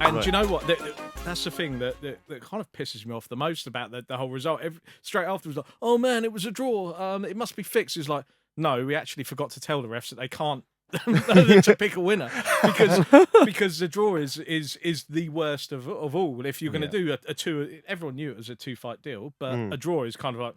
And do you know what? That's the thing that kind of pisses me off the most about the whole result. Straight afterwards, like, oh man, it was a draw. It must be fixed. It's like, no, we actually forgot to tell the refs that they can't to pick a winner because the draw is the worst of all. If you're going to do a two, everyone knew it was a 2-fight deal, but a draw is kind of like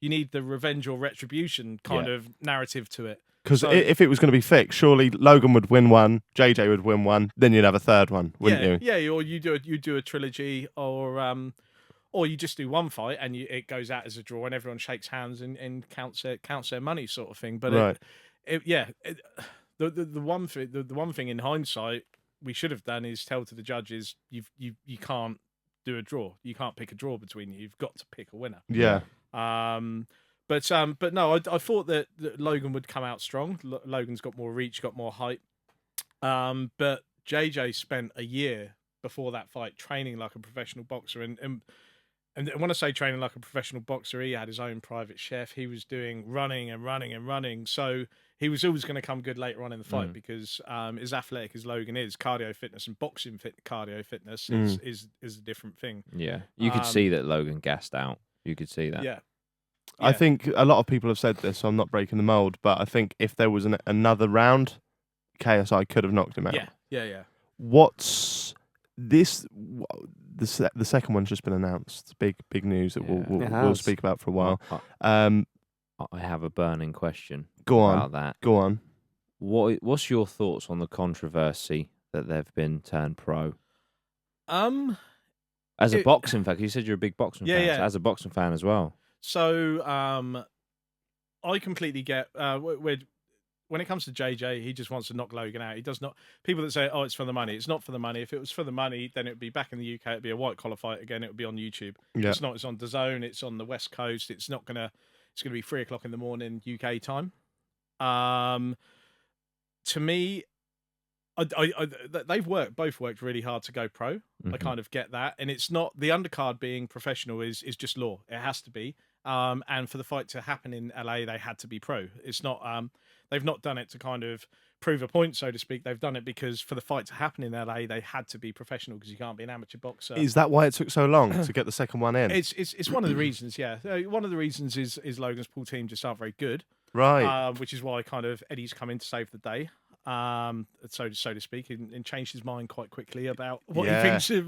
you need the revenge or retribution kind of narrative to it. Because if it was going to be fixed, surely Logan would win one, JJ would win one, then you'd have a third one, wouldn't you? Yeah, or you do a trilogy, or you just do one fight and it goes out as a draw and everyone shakes hands and counts their money, sort of thing. But the one thing in hindsight we should have done is tell to the judges you can't do a draw, you can't pick a draw between you. You've got to pick a winner. Yeah. But no, I thought that Logan would come out strong. Logan's got more reach, got more height. But JJ spent a year before that fight training like a professional boxer, and when I say training like a professional boxer, he had his own private chef. He was doing running. So he was always going to come good later on in the fight because as athletic as Logan is, cardio fitness and boxing cardio fitness is a different thing. Yeah, you could see that Logan gassed out. You could see that. Yeah. I think a lot of people have said this, so I'm not breaking the mold, but I think if there was another round, KSI could have knocked him out. Yeah. What's this? The second one's just been announced. Big news that we'll speak about for a while. I have a burning question. Go on. About that. Go on. What's your thoughts on the controversy that they've been turned pro? As a boxing fan, you said you're a big boxing fan. Yeah. So as a boxing fan as well. So I completely get when it comes to JJ, he just wants to knock Logan out. He does not. People that say, "Oh, it's for the money," it's not for the money. If it was for the money, then it would be back in the UK. It'd be a white collar fight again. It would be on YouTube. Yeah. It's not. It's on DAZN. It's on the West Coast. It's not gonna. It's gonna be 3:00 in the morning UK time. To me, they've both worked really hard to go pro. Mm-hmm. I kind of get that, and it's not the undercard being professional is just law. It has to be. And for the fight to happen in LA, they had to be pro. It's not. They've not done it to kind of prove a point, so to speak. They've done it because for the fight to happen in LA, they had to be professional because you can't be an amateur boxer. Is that why it took so long to get the second one in? It's one of the reasons. Yeah, one of the reasons is Logan's pool team just aren't very good. Right. Which is why kind of Eddie's come in to save the day. So to speak, and changed his mind quite quickly about what he thinks of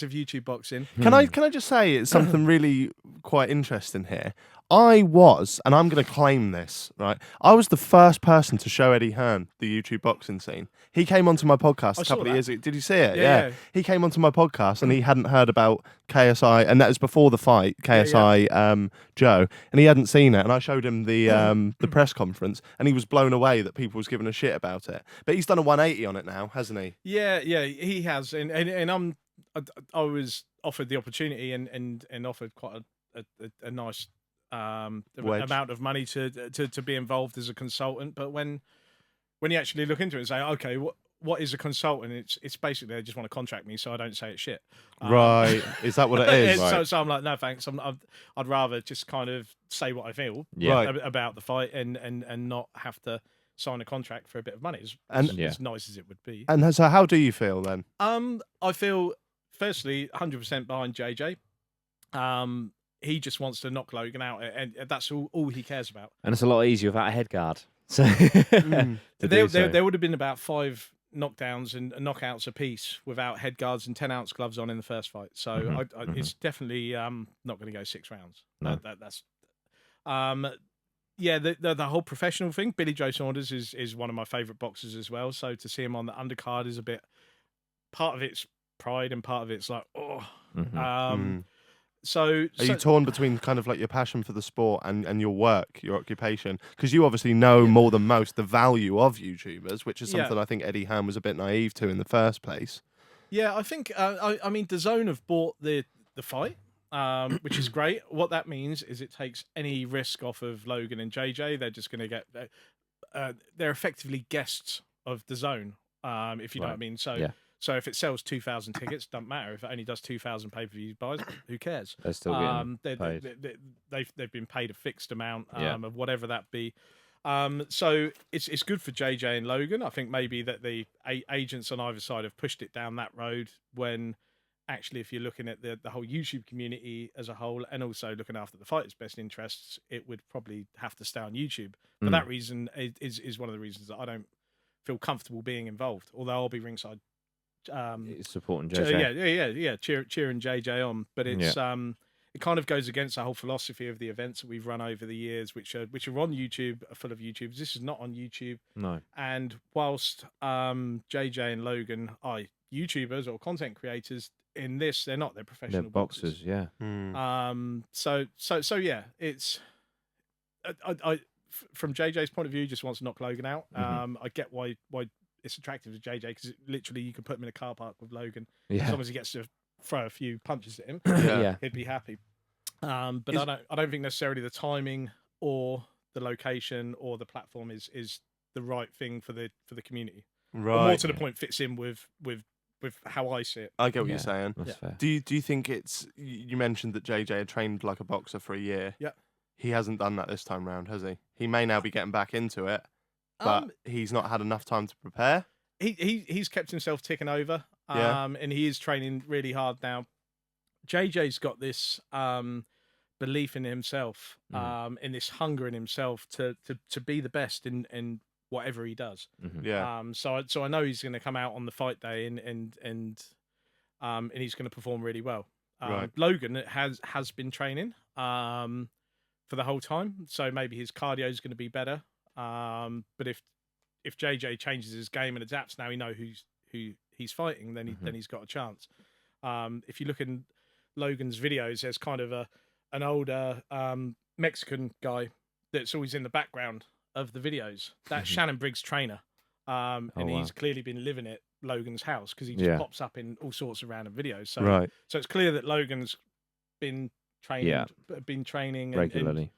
YouTube boxing. Can I just say it's something really quite interesting here? I was, and I'm going to claim this, right? I was the first person to show Eddie Hearn the YouTube boxing scene. He came onto my podcast a couple of years ago. Did you see it? Yeah. He came onto my podcast and he hadn't heard about KSI, and that was before the fight, KSI Joe, and he hadn't seen it. And I showed him the press conference, and he was blown away that people was giving a shit about it. But he's done a 180 on it now, hasn't he? Yeah, he has. And I was offered the opportunity and offered quite a nice amount of money to be involved as a consultant. But when you actually look into it and say, okay, what is a consultant? It's basically they just want to contract me so I don't say it's shit. Right. Is that what it is? Right. So I'm like, no thanks. I'd rather just kind of say what I feel about the fight and not have to sign a contract for a bit of money, as nice as it would be. And so how do you feel then? I feel firstly 100% behind JJ. He just wants to knock Logan out, and that's all he cares about. And it's a lot easier without a head guard. So there would have been about 5 knockdowns and knockouts apiece without head guards and 10-ounce gloves on in the first fight. So it's definitely not going to go 6 rounds. No. That's the whole professional thing. Joe Saunders is one of my favourite boxers as well. So to see him on the undercard is a bit. Part of it's pride and part of it's like So are you torn between kind of like your passion for the sport and your work, your occupation? Because you obviously know more than most the value of YouTubers, which is something I think Eddie Hearn was a bit naive to in the first place. Yeah, I think I mean DAZN have bought the fight, which is great. What that means is it takes any risk off of Logan and JJ. They're just going to get they're effectively guests of DAZN, if you know what I mean. So if it sells 2,000 tickets, doesn't matter. If it only does 2,000 pay-per-view buys, who cares? They're still getting paid. They've been paid a fixed amount of whatever that be. So it's good for JJ and Logan. I think maybe that the agents on either side have pushed it down that road when actually, if you're looking at the whole YouTube community as a whole and also looking after the fighters' best interests, it would probably have to stay on YouTube. For that reason, it is one of the reasons that I don't feel comfortable being involved, although I'll be ringside. Supporting JJ. Yeah. Cheering JJ on, but it's it kind of goes against the whole philosophy of the events that we've run over the years, which are on YouTube, are full of YouTubers. This is not on YouTube. No. And whilst JJ and Logan are YouTubers or content creators, in this they're not. They're professional They're boxers. Yeah. So yeah, it's from JJ's point of view, just wants to knock Logan out. I get why it's attractive to JJ because literally you can put him in a car park with Logan as long as he gets to throw a few punches at him. He'd be happy. But I don't think necessarily the timing or the location or the platform is the right thing for the community. Right. Or more to the point, fits in with how I see it. I get what you're saying. That's fair. Do you think it's? You mentioned that JJ had trained like a boxer for a year. Yeah. He hasn't done that this time round, has he? He may now be getting back into it, but he's not had enough time to prepare. He's kept himself ticking over. And he is training really hard now. JJ's got this belief in himself, in this hunger in himself to be the best in whatever he does. Yeah. So I know he's going to come out on the fight day and he's going to perform really well. Right. Logan has been training for the whole time, so maybe his cardio is going to be better. But if JJ changes his game and adapts now, he knows who he's fighting, then he's got a chance. If you look in Logan's videos, there's kind of an older Mexican guy that's always in the background of the videos. That's Shannon Briggs' trainer, and he's clearly been living at Logan's house because he just pops up in all sorts of random videos. So so it's clear that Logan's been training regularly.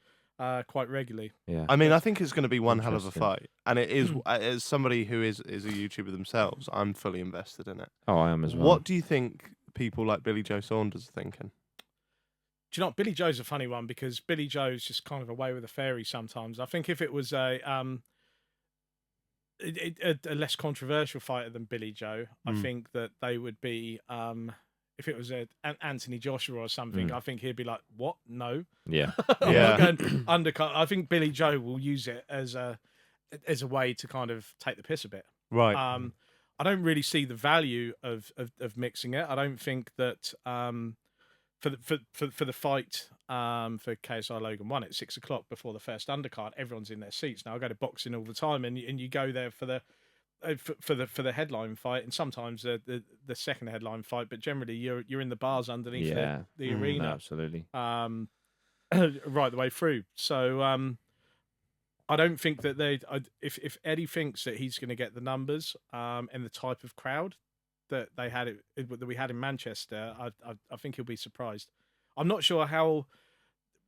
Quite regularly. Yeah. I mean, I think it's going to be one hell of a fight, and it is. As somebody who is a YouTuber themselves, I'm fully invested in it. Oh, I am as well. What do you think people like Billy Joe Saunders are thinking? Do you know what? Billy Joe's a funny one because Billy Joe's just kind of away with a fairy sometimes. I think if it was a less controversial fighter than Billy Joe, I think that they would be. If it was an Anthony Joshua or something, I think he'd be like, "What? No." Yeah. Undercut. I think Billy Joe will use it as a way to kind of take the piss a bit. Right. I don't really see the value of mixing it. I don't think that for the fight for KSI Logan 1 at 6 o'clock before the first undercard, everyone's in their seats. Now I go to boxing all the time, and you go there for the headline fight, and sometimes the second headline fight, but generally you're in the bars underneath the arena, absolutely, right the way through. So I don't think that if Eddie thinks that he's going to get the numbers and the type of crowd that we had in Manchester, I think he'll be surprised. I'm not sure how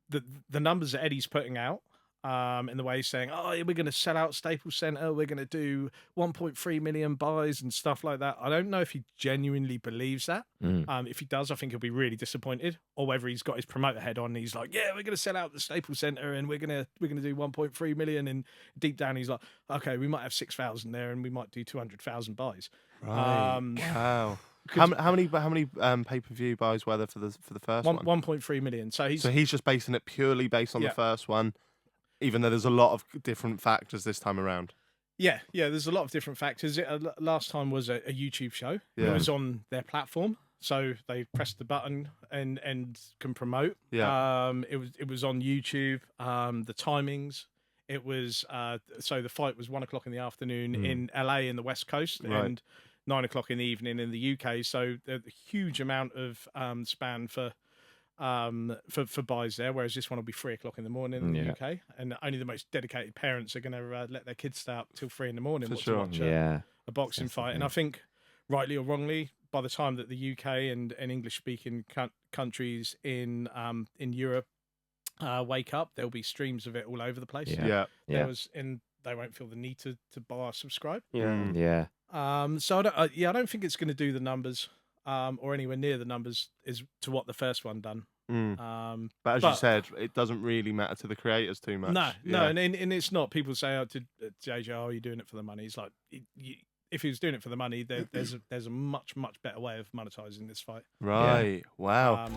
the numbers that Eddie's putting out. In the way he's saying, "Oh, we're going to sell out Staples Center. We're going to do 1.3 million buys and stuff like that." I don't know if he genuinely believes that. If he does, I think he'll be really disappointed. Or whether he's got his promoter head on and he's like, "Yeah, we're going to sell out the Staples Center and we're going to do 1.3 million." And deep down, he's like, "Okay, we might have 6,000 there and we might do 200,000 buys." Right. Wow. How many pay-per-view buys were there for the first one? 1.3 million. So he's just basing it purely based on the first one. Even though there's a lot of different factors this time around. Yeah, there's a lot of different factors. Last time was a YouTube show. It was on their platform, so they pressed the button and can promote. Yeah. It was on YouTube. The timings. It was so the fight was 1 o'clock in the afternoon in LA in the West Coast and 9 o'clock in the evening in the UK. So a huge amount of span for buys there, whereas this one will be 3 o'clock in the morning in the UK, and only the most dedicated parents are going to let their kids stay up till 3 in the morning to watch a boxing fight. And I think, rightly or wrongly, by the time that the UK and English speaking countries in Europe wake up, there'll be streams of it all over the place. They won't feel the need to buy or subscribe. Yeah. So I don't think it's going to do the numbers. Or anywhere near the numbers is to what the first one done. But as you said, it doesn't really matter to the creators too much. No, and it's not. People say to JJ, "Oh, you're doing it for the money." He's like, if he was doing it for the money, there's a much better way of monetizing this fight. Right. Yeah. Wow.